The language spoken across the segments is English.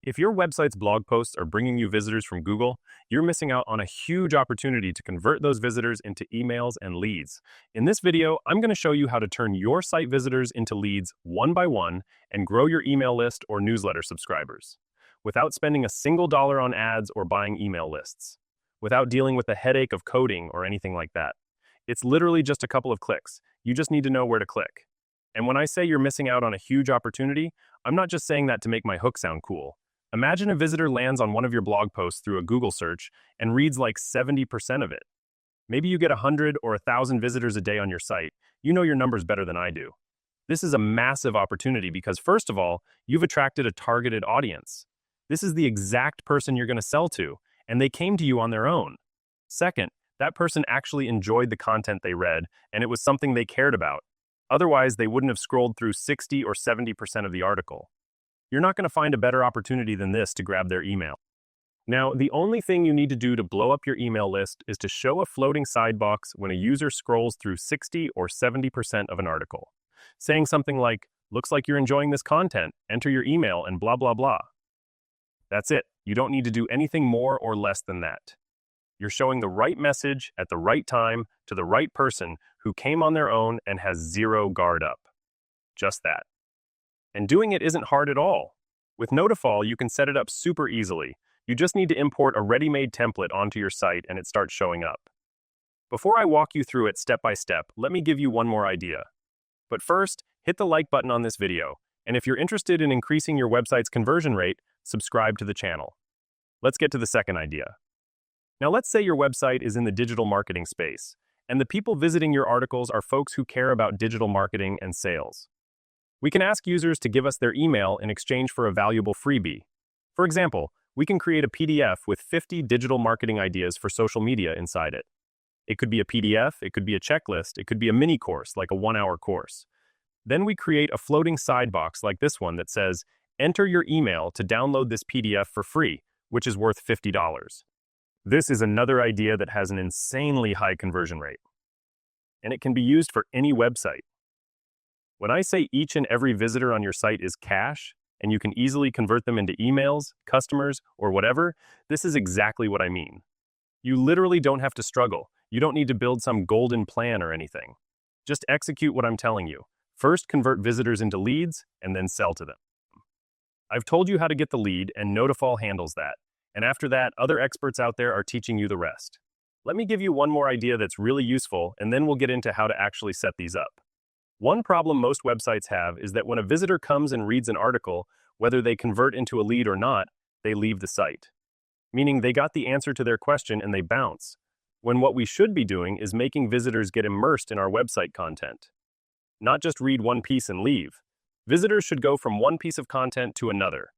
If your website's blog posts are bringing you visitors from Google, you're missing out on a huge opportunity to convert those visitors into emails and leads. In this video, I'm going to show you how to turn your site visitors into leads one by one and grow your email list or newsletter subscribers without spending a single dollar on ads or buying email lists, without dealing with the headache of coding or anything like that. It's literally just a couple of clicks. You just need to know where to click. And when I say you're missing out on a huge opportunity, I'm not just saying that to make my hook sound cool. Imagine a visitor lands on one of your blog posts through a Google search and reads like 70% of it. Maybe you get 100 or 1,000 visitors a day on your site. You know your numbers better than I do. This is a massive opportunity because, first of all, you've attracted a targeted audience. This is the exact person you're going to sell to, and they came to you on their own. Second, that person actually enjoyed the content they read, and it was something they cared about. Otherwise, they wouldn't have scrolled through 60 or 70% of the article. You're not going to find a better opportunity than this to grab their email. Now, the only thing you need to do to blow up your email list is to show a floating side box when a user scrolls through 60 or 70% of an article, saying something like, "Looks like you're enjoying this content, enter your email," and blah, blah, blah. That's it. You don't need to do anything more or less than that. You're showing the right message at the right time to the right person who came on their own and has zero guard up. Just that. And doing it isn't hard at all. With Notifal, you can set it up super easily. You just need to import a ready-made template onto your site and it starts showing up. Before I walk you through it step by step, let me give you one more idea. But first, hit the like button on this video, and if you're interested in increasing your website's conversion rate, subscribe to the channel. Let's get to the second idea. Now let's say your website is in the digital marketing space, and the people visiting your articles are folks who care about digital marketing and sales. We can ask users to give us their email in exchange for a valuable freebie. For example, we can create a PDF with 50 digital marketing ideas for social media inside it. It could be a PDF, it could be a checklist, it could be a mini course, like a 1-hour course. Then we create a floating side box like this one that says, "Enter your email to download this PDF for free," which is worth $50. This is another idea that has an insanely high conversion rate, and it can be used for any website. When I say each and every visitor on your site is cash, and you can easily convert them into emails, customers, or whatever, this is exactly what I mean. You literally don't have to struggle. You don't need to build some golden plan or anything. Just execute what I'm telling you. First, convert visitors into leads, and then sell to them. I've told you how to get the lead, and Notifal handles that. And after that, other experts out there are teaching you the rest. Let me give you one more idea that's really useful, and then we'll get into how to actually set these up. One problem most websites have is that when a visitor comes and reads an article, whether they convert into a lead or not, they leave the site. Meaning they got the answer to their question and they bounce, when what we should be doing is making visitors get immersed in our website content. Not just read one piece and leave. Visitors should go from one piece of content to another.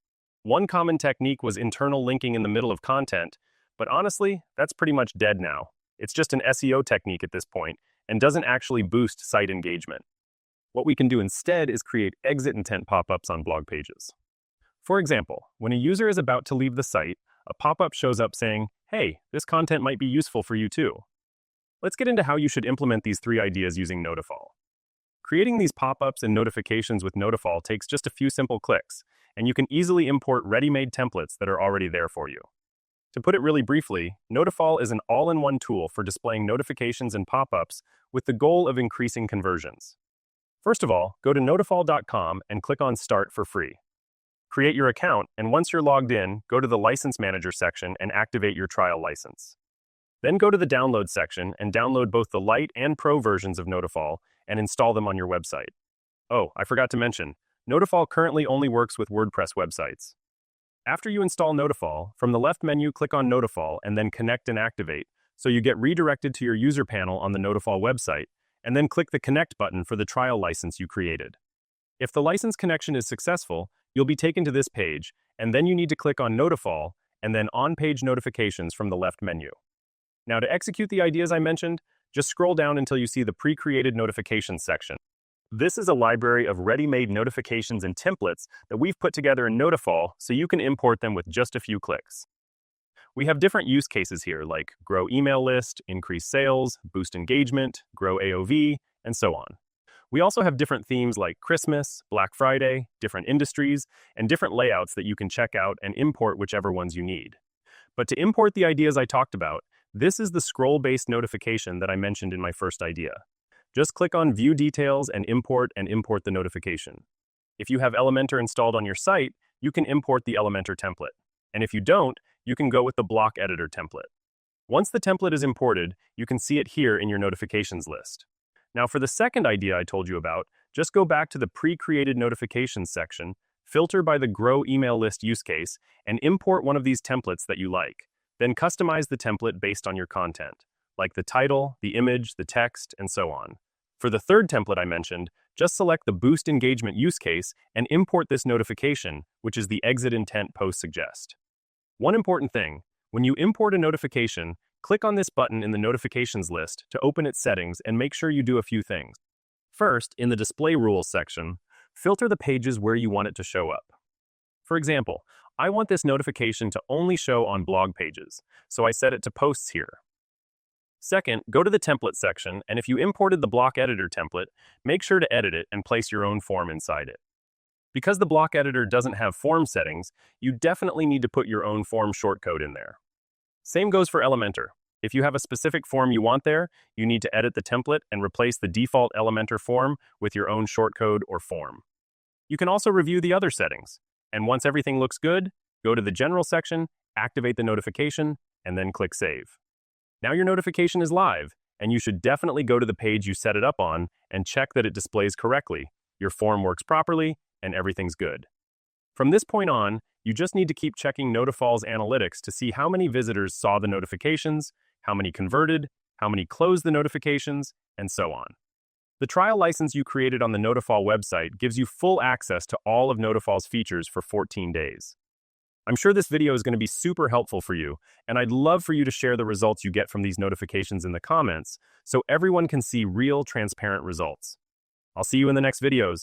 One common technique was internal linking in the middle of content, but honestly, that's pretty much dead now. It's just an SEO technique at this point and doesn't actually boost site engagement. What we can do instead is create exit intent pop-ups on blog pages. For example, when a user is about to leave the site, a pop-up shows up saying, "Hey, this content might be useful for you too." Let's get into how you should implement these three ideas using Notifal. Creating these pop-ups and notifications with Notifal takes just a few simple clicks, and you can easily import ready-made templates that are already there for you. To put it really briefly, Notifal is an all-in-one tool for displaying notifications and pop-ups with the goal of increasing conversions. First of all, go to notifal.com and click on Start for free. Create your account, and once you're logged in, go to the License Manager section and activate your trial license. Then go to the Download section and download both the Lite and Pro versions of Notifal and install them on your website. Oh, I forgot to mention, Notifal currently only works with WordPress websites. After you install Notifal, from the left menu, click on Notifal and then Connect and Activate, so you get redirected to your user panel on the Notifal website, and then click the Connect button for the trial license you created. If the license connection is successful, you'll be taken to this page, and then you need to click on Notifal and then On-Page Notifications from the left menu. Now, to execute the ideas I mentioned, just scroll down until you see the pre-created notifications section. This is a library of ready-made notifications and templates that we've put together in Notifal so you can import them with just a few clicks. We have different use cases here like grow email list, increase sales, boost engagement, grow AOV, and so on. We also have different themes like Christmas, Black Friday, different industries, and different layouts that you can check out and import whichever ones you need. But to import the ideas I talked about, this is the scroll-based notification that I mentioned in my first idea. Just click on View Details and import the notification. If you have Elementor installed on your site, you can import the Elementor template. And if you don't, you can go with the block editor template. Once the template is imported, you can see it here in your notifications list. Now for the second idea I told you about, just go back to the pre-created notifications section, filter by the Grow Email List use case, and import one of these templates that you like. Then customize the template based on your content, like the title, the image, the text, and so on. For the third template I mentioned, just select the Boost Engagement use case and import this notification, which is the exit intent post suggest. One important thing, when you import a notification, click on this button in the notifications list to open its settings and make sure you do a few things. First, in the Display Rules section, filter the pages where you want it to show up. For example, I want this notification to only show on blog pages, so I set it to Posts here. Second, go to the Template section, and if you imported the Block Editor template, make sure to edit it and place your own form inside it. Because the Block Editor doesn't have form settings, you definitely need to put your own form shortcode in there. Same goes for Elementor. If you have a specific form you want there, you need to edit the template and replace the default Elementor form with your own shortcode or form. You can also review the other settings, and once everything looks good, go to the General section, activate the notification, and then click Save. Now your notification is live, and you should definitely go to the page you set it up on and check that it displays correctly, your form works properly, and everything's good. From this point on, you just need to keep checking Notifal's analytics to see how many visitors saw the notifications, how many converted, how many closed the notifications, and so on. The trial license you created on the Notifal website gives you full access to all of Notifal's features for 14 days. I'm sure this video is going to be super helpful for you, and I'd love for you to share the results you get from these notifications in the comments so everyone can see real, transparent results. I'll see you in the next videos.